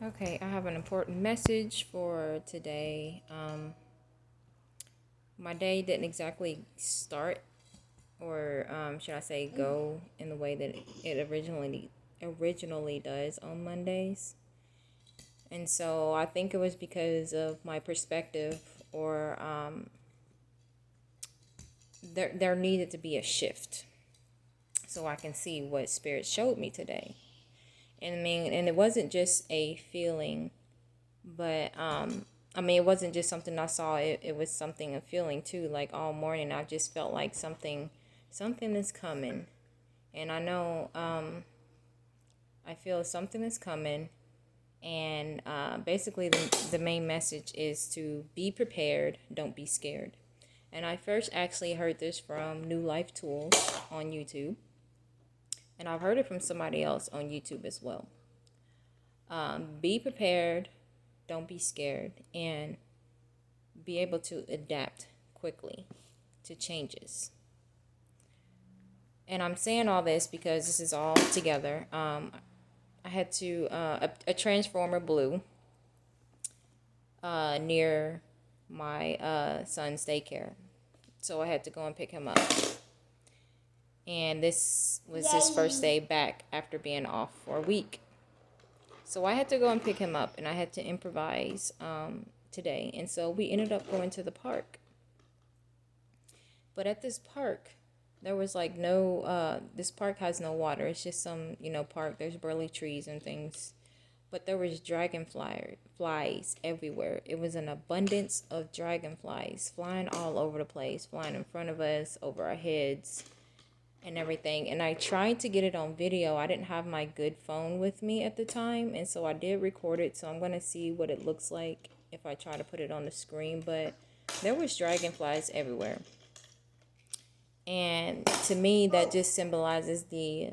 Okay, I have an important message for today. My day didn't exactly start, or should I say, go in the way that it originally does on Mondays, and so I think it was because of my perspective, or there needed to be a shift, so I can see what Spirit showed me today. And and it wasn't just a feeling. But it wasn't just something I saw. It was something, a feeling too. Like all morning, I just felt like something is coming, and I know I feel something is coming. And basically, the main message is to be prepared. Don't be scared. And I first actually heard this from New Life Tools on YouTube, and I've heard it from somebody else on YouTube as well. Be prepared. Don't be scared, and be able to adapt quickly to changes. And I'm saying all this because this is all together. I had to a transformer blew near my son's daycare, so I had to go and pick him up. And this was his first day back after being off for a week. So I had to go and pick him up, and I had to improvise today. And so we ended up going to the park. But at this park, there was like no, this park has no water. It's just some, park. There's barely trees and things. But there was flies everywhere. It was an abundance of dragonflies flying all over the place, flying in front of us, over our heads, and everything. And I tried to get it on video. I didn't have my good phone with me at the time, and so I did record it. So I'm going to see what it looks like if I try to put it on the screen. But there was dragonflies everywhere. And to me, that just symbolizes the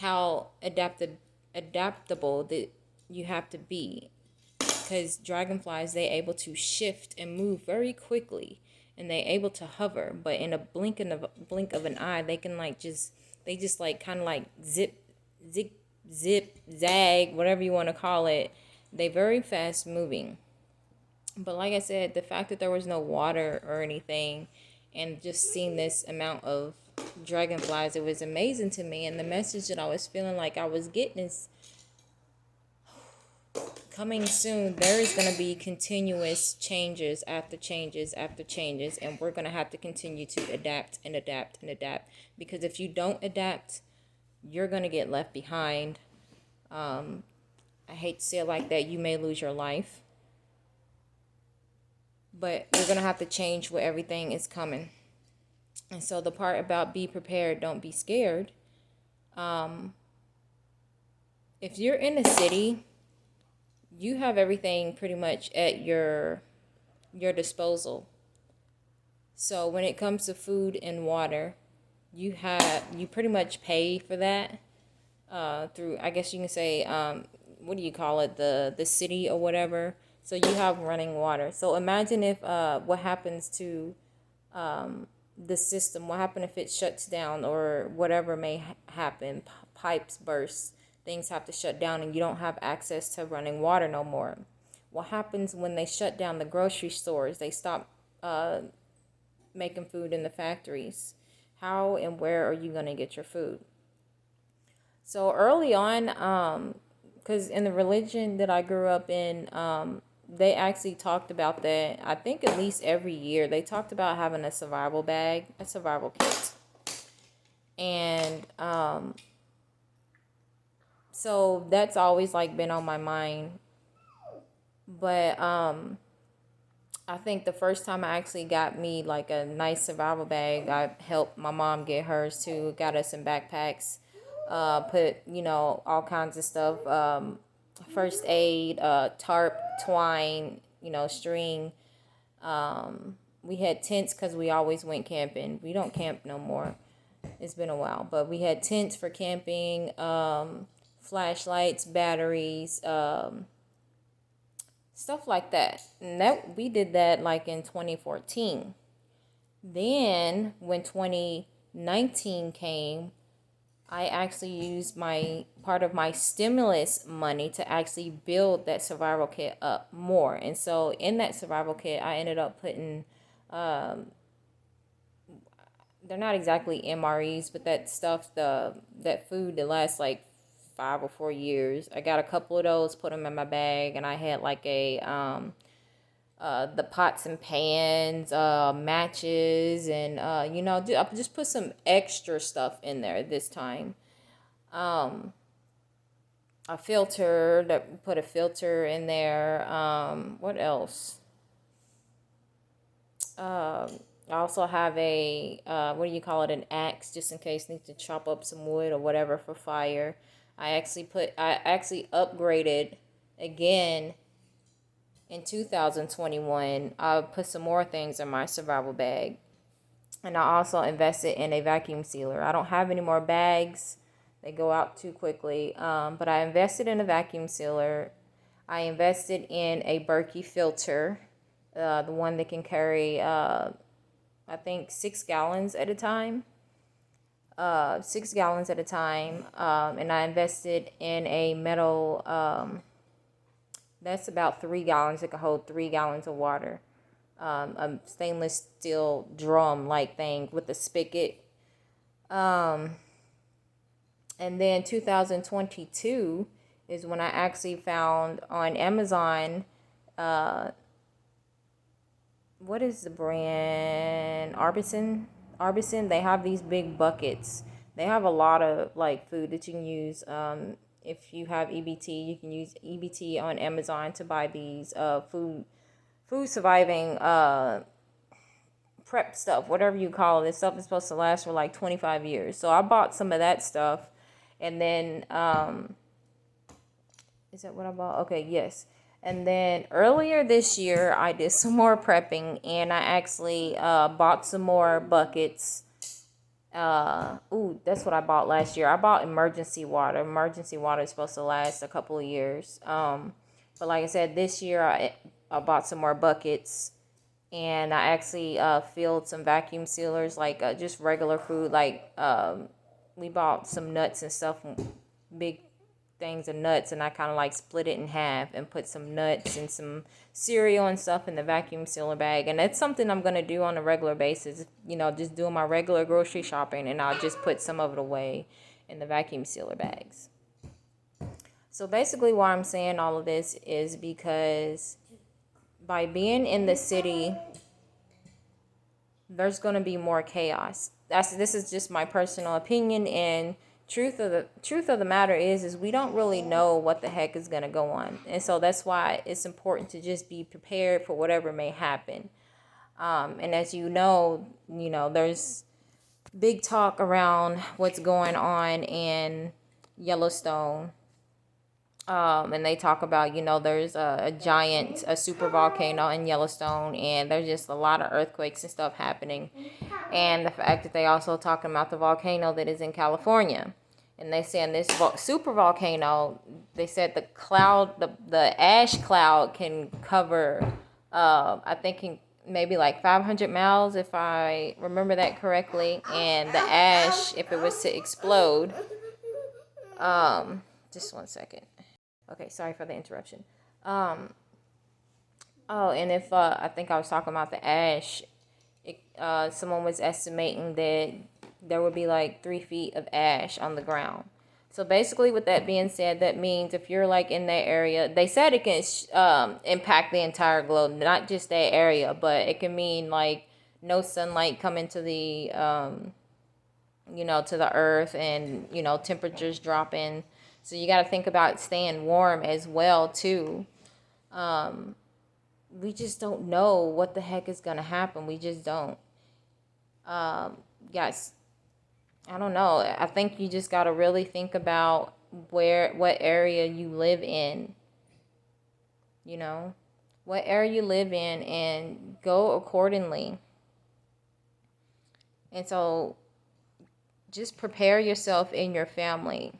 how adaptable that you have to be, because dragonflies, they able to shift and move very quickly, and they able to hover, but in a blink of an eye, they can they just like kind of like zip zag, whatever you want to call it. They very fast moving. But like I said, the fact that there was no water or anything, and just seeing this amount of dragonflies, it was amazing to me. And the message that I was feeling like I was getting is, coming soon, there is going to be continuous changes after changes after changes, and we're going to have to continue to adapt and adapt and adapt. Because if you don't adapt, you're going to get left behind. I hate to say it like that. You may lose your life. But you're going to have to change where everything is coming. And so the part about be prepared, don't be scared. If you're in a city, you have everything pretty much at your disposal. So when it comes to food and water, you pretty much pay for that through, I guess you can say, what do you call it, the city or whatever. So you have running water. So imagine if what happens to the system, what happens if it shuts down, or whatever may happen, pipes burst, things have to shut down, and you don't have access to running water no more. What happens when they shut down the grocery stores? They stop making food in the factories. How and where are you going to get your food? So early on, because in the religion that I grew up in, they actually talked about that. I think at least every year they talked about having a survival bag, a survival kit. And so that's always like been on my mind. But I think the first time I actually got me like a nice survival bag, I helped my mom get hers too. Got us some backpacks, put all kinds of stuff, first aid, tarp, twine, string. We had tents because we always went camping. We don't camp no more. It's been a while, but we had tents for camping, flashlights, batteries, stuff like that. And that we did that like in 2014. Then when 2019 came, I actually used my part of my stimulus money to actually build that survival kit up more. And so in that survival kit, I ended up putting, they're not exactly MREs, but that stuff, that food that lasts like 5 or 4 years. I got a couple of those, put them in my bag, and I had like the pots and pans, matches, and I just put some extra stuff in there this time. A filter, that put a filter in there. What else? I also have a what do you call it? An axe, just in case I need to chop up some wood or whatever for fire. I actually upgraded again in 2021. I put some more things in my survival bag. And I also invested in a vacuum sealer. I don't have any more bags. They go out too quickly. But I invested in a vacuum sealer. I invested in a Berkey filter, the one that can carry, I think, 6 gallons at a time. 6 gallons at a time. And I invested in a metal, that's about 3 gallons. It can hold 3 gallons of water. A stainless steel drum like thing with a spigot. And then 2022 is when I actually found on Amazon, what is the brand? Arbison. They have these big buckets. They have a lot of like food that you can use. If you have EBT, you can use EBT on Amazon to buy these food surviving prep stuff, whatever you call it. This stuff is supposed to last for like 25 years. So I bought some of that stuff. And then, is that what I bought? Okay, yes. And then earlier this year, I did some more prepping, and I actually bought some more buckets. That's what I bought last year. I bought emergency water. Emergency water is supposed to last a couple of years. But like I said, this year I bought some more buckets, and I actually filled some vacuum sealers, like just regular food. Like we bought some nuts and stuff, big things of nuts, and I kind of like split it in half and put some nuts and some cereal and stuff in the vacuum sealer bag. And that's something I'm going to do on a regular basis, just doing my regular grocery shopping, and I'll just put some of it away in the vacuum sealer bags. So basically why I'm saying all of this is because by being in the city, there's going to be more chaos. This is just my personal opinion, and truth of the matter is we don't really know what the heck is going to go on. And so that's why it's important to just be prepared for whatever may happen. And as there's big talk around what's going on in Yellowstone. And they talk about, there's a super volcano in Yellowstone, and there's just a lot of earthquakes and stuff happening. And the fact that they also talking about the volcano that is in California. And they say in this super volcano, they said the ash cloud can cover, I think maybe like 500 miles, if I remember that correctly. And the ash, if it was to explode, just one second. Okay, sorry for the interruption. And if I think I was talking about the ash, someone was estimating that there would be like 3 feet of ash on the ground. So basically, with that being said, that means if you're like in that area, they said it can impact the entire globe, not just that area, but it can mean like no sunlight coming to the to the earth, and temperatures dropping. So you got to think about staying warm as well too. We just don't know what the heck is gonna happen. We just don't. Guys, I don't know. I think you just got to really think about what area you live in. What area you live in, and go accordingly. And so just prepare yourself and your family.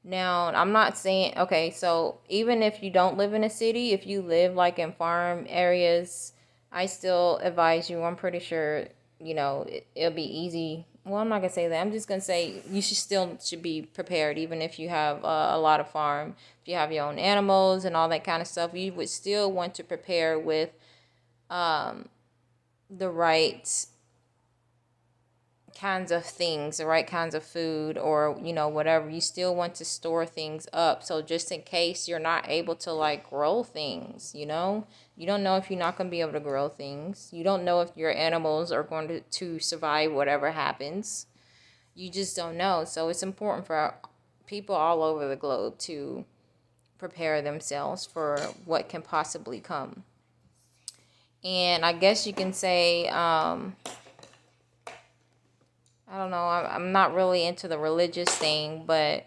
Now, I'm not saying, okay, so even if you don't live in a city, if you live like in farm areas, I still advise you. I'm pretty sure, it'll be easy well, I'm not gonna say that. I'm just gonna say you should be prepared, even if you have a lot of farm. If you have your own animals and all that kind of stuff, you would still want to prepare with the right kinds of things, the right kinds of food, or whatever. You still want to store things up, so just in case you're not able to like grow things, you don't know if you're not going to be able to grow things. You don't know if your animals are going to survive whatever happens. You just don't know. So it's important for people all over the globe to prepare themselves for what can possibly come. And I guess you can say, I don't know, I'm not really into the religious thing, but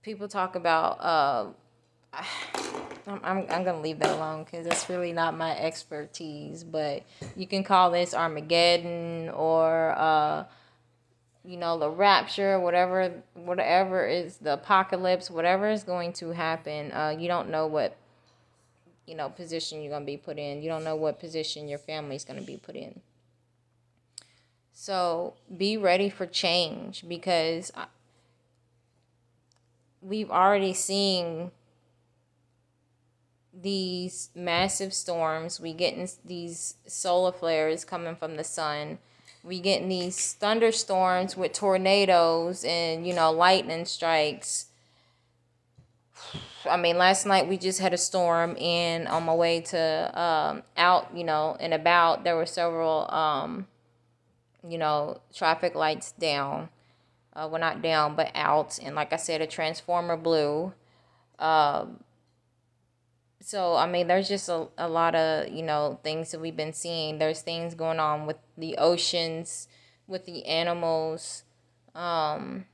people talk about, I'm going to leave that alone because it's really not my expertise, but you can call this Armageddon or, the rapture, whatever is the apocalypse, whatever is going to happen. You don't know what, position you're going to be put in. You don't know what position your family's going to be put in. So be ready for change, because we've already seen these massive storms. We getting these solar flares coming from the sun. We getting these thunderstorms with tornadoes and lightning strikes. I mean, last night we just had a storm, and on my way to out, and about, there were several traffic lights down. Well, not down, but out. And like I said, a transformer blew. So, I mean, there's just a lot of, things that we've been seeing. There's things going on with the oceans, with the animals. There,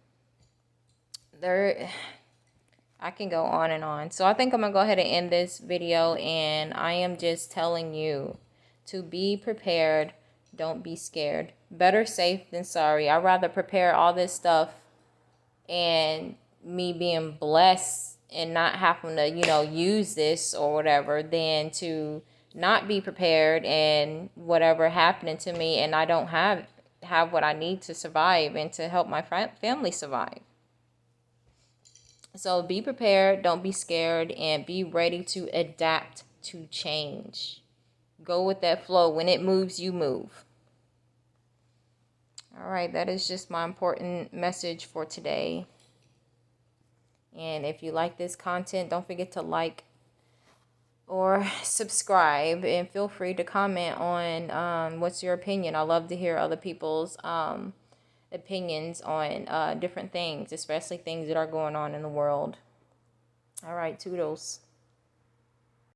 I can go on and on. So I think I'm going to go ahead and end this video. And I am just telling you to be prepared. Don't be scared. Better safe than sorry. I'd rather prepare all this stuff and me being blessed and not having to, use this or whatever, than to not be prepared and whatever happening to me and I don't have what I need to survive and to help my family survive. So be prepared, don't be scared, and be ready to adapt to change. Go with that flow. When it moves, you move. All right, that is just my important message for today. And if you like this content, don't forget to like or subscribe, and feel free to comment on what's your opinion. I love to hear other people's opinions on different things, especially things that are going on in the world. All right, toodles.